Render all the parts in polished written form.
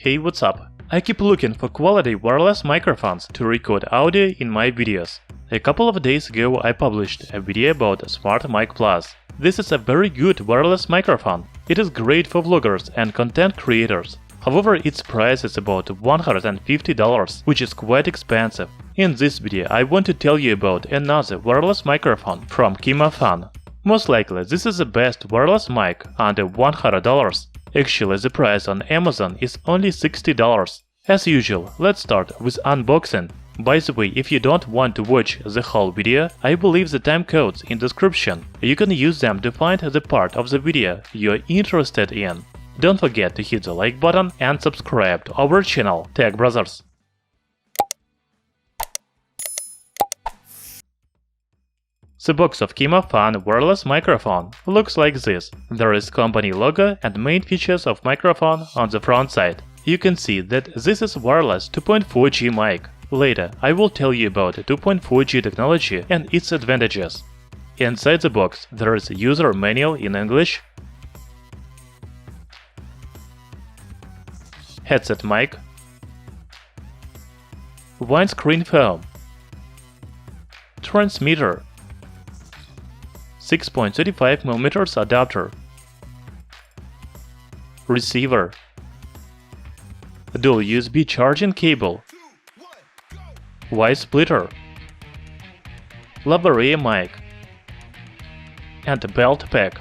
Hey, what's up? I keep looking for quality wireless microphones to record audio in my videos. A couple of days ago I published a video about Smart Mic Plus. This is a very good wireless microphone. It is great for vloggers and content creators. However, its price is about $150, which is quite expensive. In this video I want to tell you about another wireless microphone from KIMAFUN. Most likely this is the best wireless mic under $100. Actually, the price on Amazon is only $60. As usual, let's start with unboxing. By the way, if you don't want to watch the whole video, I will leave the timecodes in description. You can use them to find the part of the video you're interested in. Don't forget to hit the like button and subscribe to our channel, Tech Brothers. The box of KIMAFUN wireless microphone looks like this. There is company logo and main features of microphone on the front side. You can see that this is wireless 2.4G mic. Later, I will tell you about 2.4G technology and its advantages. Inside the box, there is a user manual in English, headset mic, windscreen foam, transmitter, 6.35mm adapter, receiver, dual USB charging cable, Y splitter, Lavalier mic, and a belt pack.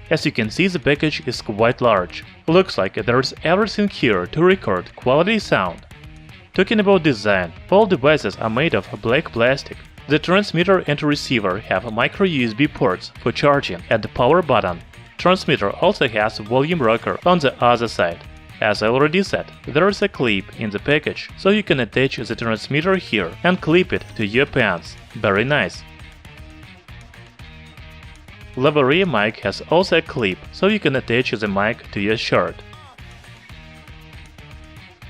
As you can see, the package is quite large. Looks like there's everything here to record quality sound. Talking about design, all devices are made of black plastic. The transmitter and receiver have micro USB ports for charging and the power button. Transmitter also has a volume rocker on the other side. As I already said, there is a clip in the package, so you can attach the transmitter here and clip it to your pants. Very nice. Lavalier mic has also a clip, so you can attach the mic to your shirt.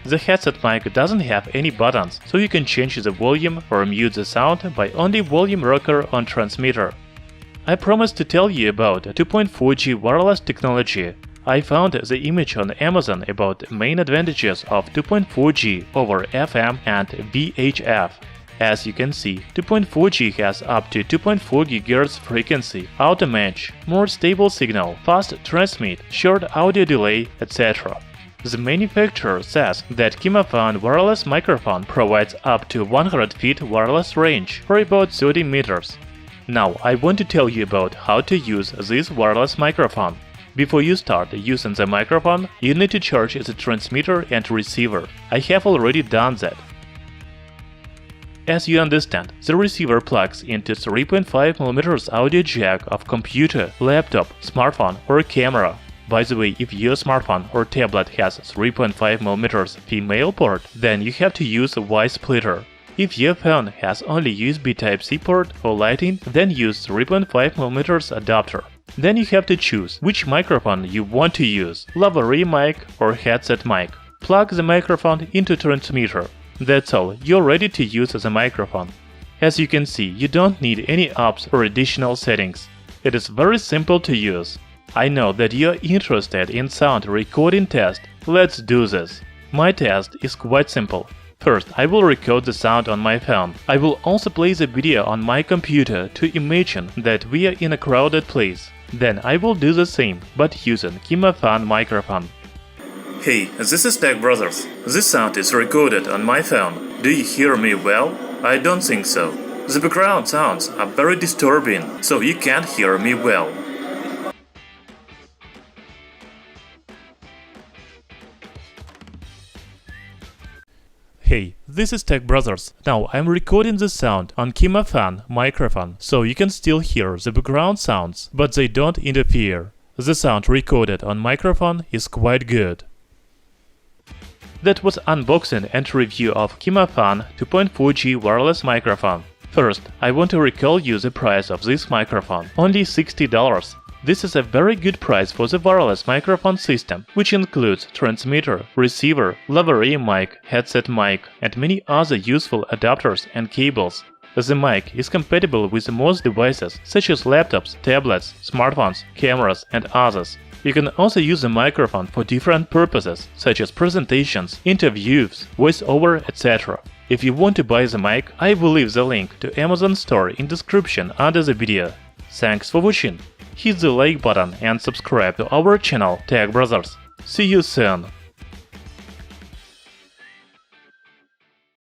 The headset mic doesn't have any buttons, so you can change the volume or mute the sound by only volume rocker on transmitter. I promised to tell you about 2.4G wireless technology. I found the image on Amazon about main advantages of 2.4G over FM and VHF. As you can see, 2.4G has up to 2.4 GHz frequency, auto match, more stable signal, fast transmit, short audio delay, etc. The manufacturer says that KIMAFUN wireless microphone provides up to 100 feet wireless range for about 30 meters. Now I want to tell you about how to use this wireless microphone. Before you start using the microphone, you need to charge the transmitter and receiver. I have already done that. As you understand, the receiver plugs into 3.5mm audio jack of computer, laptop, smartphone or camera. By the way, if your smartphone or tablet has 3.5mm female port, then you have to use a Y splitter. If your phone has only USB Type-C port or lighting, then use 3.5mm adapter. Then you have to choose which microphone you want to use, Lavalier mic or headset mic. Plug the microphone into transmitter. That's all, you're ready to use the microphone. As you can see, you don't need any apps or additional settings. It is very simple to use. I know that you're interested in sound recording test. Let's do this. My test is quite simple. First, I will record the sound on my phone. I will also play the video on my computer to imagine that we are in a crowded place. Then I will do the same, but using KIMAFUN microphone. Hey, this is Tech Brothers. This sound is recorded on my phone. Do you hear me well? I don't think so. The background sounds are very disturbing, so you can't hear me well. Hey, this is Tech Brothers. Now I'm recording the sound on KIMAFUN microphone, so you can still hear the background sounds, but they don't interfere. The sound recorded on microphone is quite good. That was unboxing and review of KIMAFUN 2.4G wireless microphone. First, I want to recall you the price of this microphone, only $60. This is a very good price for the wireless microphone system, which includes transmitter, receiver, Lavalier mic, headset mic, and many other useful adapters and cables. The mic is compatible with most devices such as laptops, tablets, smartphones, cameras and others. You can also use the microphone for different purposes, such as presentations, interviews, voiceover, etc. If you want to buy the mic, I will leave the link to Amazon store in description under the video. Thanks for watching. Hit the like button and subscribe to our channel Tech Brothers. See you soon!